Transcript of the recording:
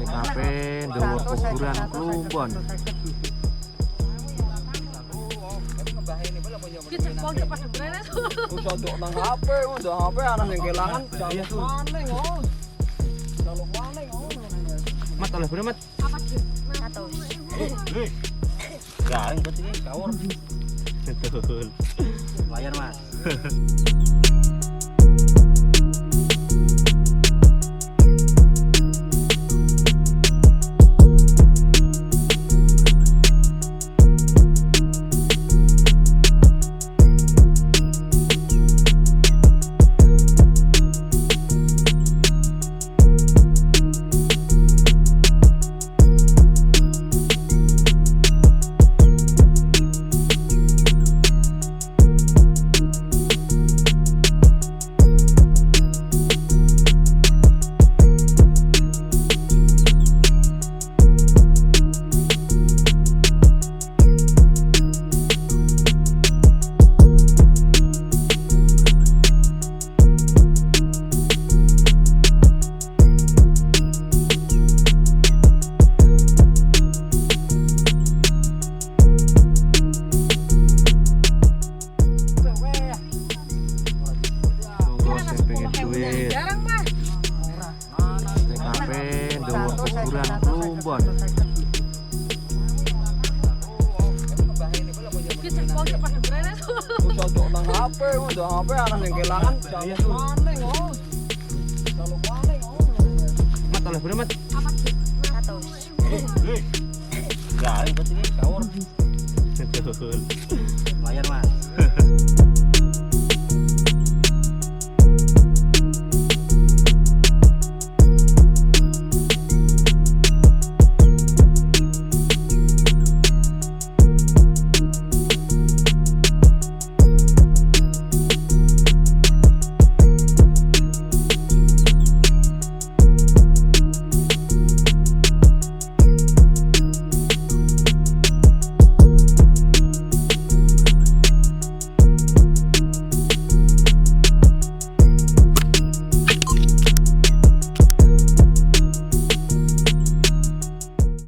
TKP Ndowo Kuburan Plumbon. Usah nang HP, udah HP anak yang kehilangan jaluk maning oh. Jaluk maning oh. Mat oleh berapa mat? Apa sih? 100. Garing berarti ini kawur. Betul. Layar Mas. Jarang Mas. TKP Ndowo Kuburan Plumbon. Usah nang HP, udah HP anak yang kehilangan jaluk maning oh. Jaluk maning oh. Mat oleh berapa mat? Apa sih? 100. Garing berarti ini kawur. Betul.